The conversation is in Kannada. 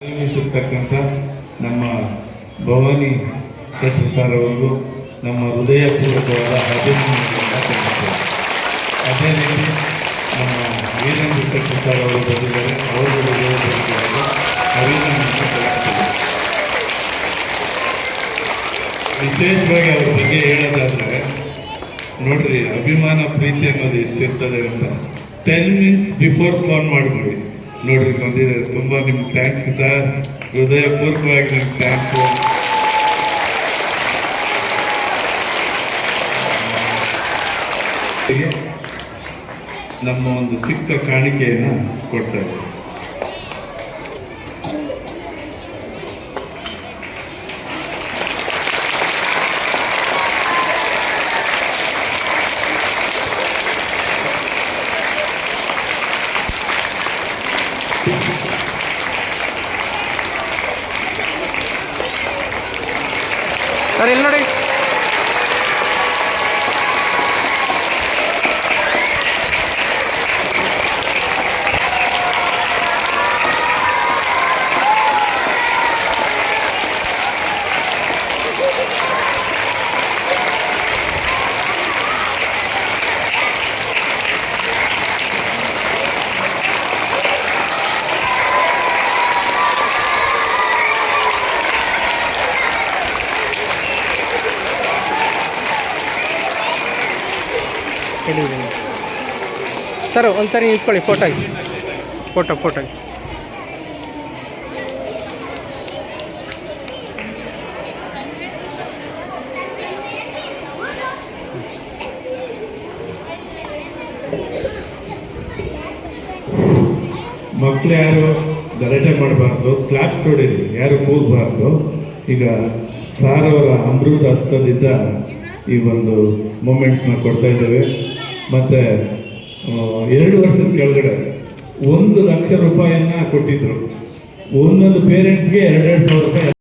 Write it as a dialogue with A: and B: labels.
A: ನಿರ್ಮಿಸಿರ್ತಕ್ಕಂಥ ನಮ್ಮ ಭವಾನಿ ಶೆಟ್ಟಿ ಸರ್ ಅವರಿಗೂ ನಮ್ಮ ಹೃದಯಪೂರ್ವಕವಾದ ಅಭಿನಂದನೆಗಳನ್ನು ಸಲ್ಲಿಸುತ್ತೇವೆ. ಅದೇ ರೀತಿ ನಮ್ಮ ವೀರೇಂದ್ರ ಶೆಟ್ಟಿ ಸರ್ ಅವರು ಬಂದಿದ್ದಾರೆ, ಅವರಿಗೂ ಹೃದಯಪೂರ್ವಕವಾದ ಅಭಿನಂದನೆಯನ್ನು ಸಲ್ಲಿಸುತ್ತೇವೆ. ವಿಶೇಷವಾಗಿ ಅವ್ರ ಬಗ್ಗೆ ಹೇಳೋದಾದ್ರೆ ನೋಡ್ರಿ, ಅಭಿಮಾನ ಪ್ರೀತಿ ಅನ್ನೋದು ಎಷ್ಟಿರ್ತದೆ ಅಂತ 10 ಮಿನಿಟ್ಸ್ ಬಿಫೋರ್ ಫೋನ್ ಮಾಡಿದ್ವಿ. ನೋಡ್ರಿ ಬಂದಿದ್ದಾರೆ. ತುಂಬ ನಿಮ್ಗೆ ಥ್ಯಾಂಕ್ಸ್ ಸರ್, ಹೃದಯಪೂರ್ವಕವಾಗಿ ನಿಮ್ಗೆ ಥ್ಯಾಂಕ್ಸು. ನಮ್ಮ ಒಂದು ಚಿಕ್ಕ ಕಾಣಿಕೆಯನ್ನು ಕೊಡ್ತಾರೆ.
B: ಸರ್ ಇಲ್ಲಿ ನೋಡಿ, ಸರ್ ಒಂದ್ಸರಿ ನಿಂತ್ಕೊಳ್ಳಿ, ಫೋಟೋ
A: ಮಕ್ಕಳು ಯಾರು ಗಲಾಟೆ ಮಾಡಬಾರ್ದು, ಕ್ಲಾಪ್ಸ್ ಹೊಡೀರಿ, ಯಾರು ಕೂಗಬಾರ್ದು. ಈಗ ಸಾರ್ ಅವರ ಅಮೃತ ಹಸ್ತದಿಂದ ಈ ಒಂದು ಮೂಮೆಂಟ್ಸ್ನ ಕೊಡ್ತಾ ಇದ್ದೇವೆ. ಮತ್ತು 2 ವರ್ಷದ ಕೆಳಗಡೆ 1 ಲಕ್ಷ ರೂಪಾಯಿಯನ್ನು ಕೊಟ್ಟಿದ್ರು. ಒಂದೊಂದು ಪೇರೆಂಟ್ಸ್ಗೆ 2,000 ರೂಪಾಯಿ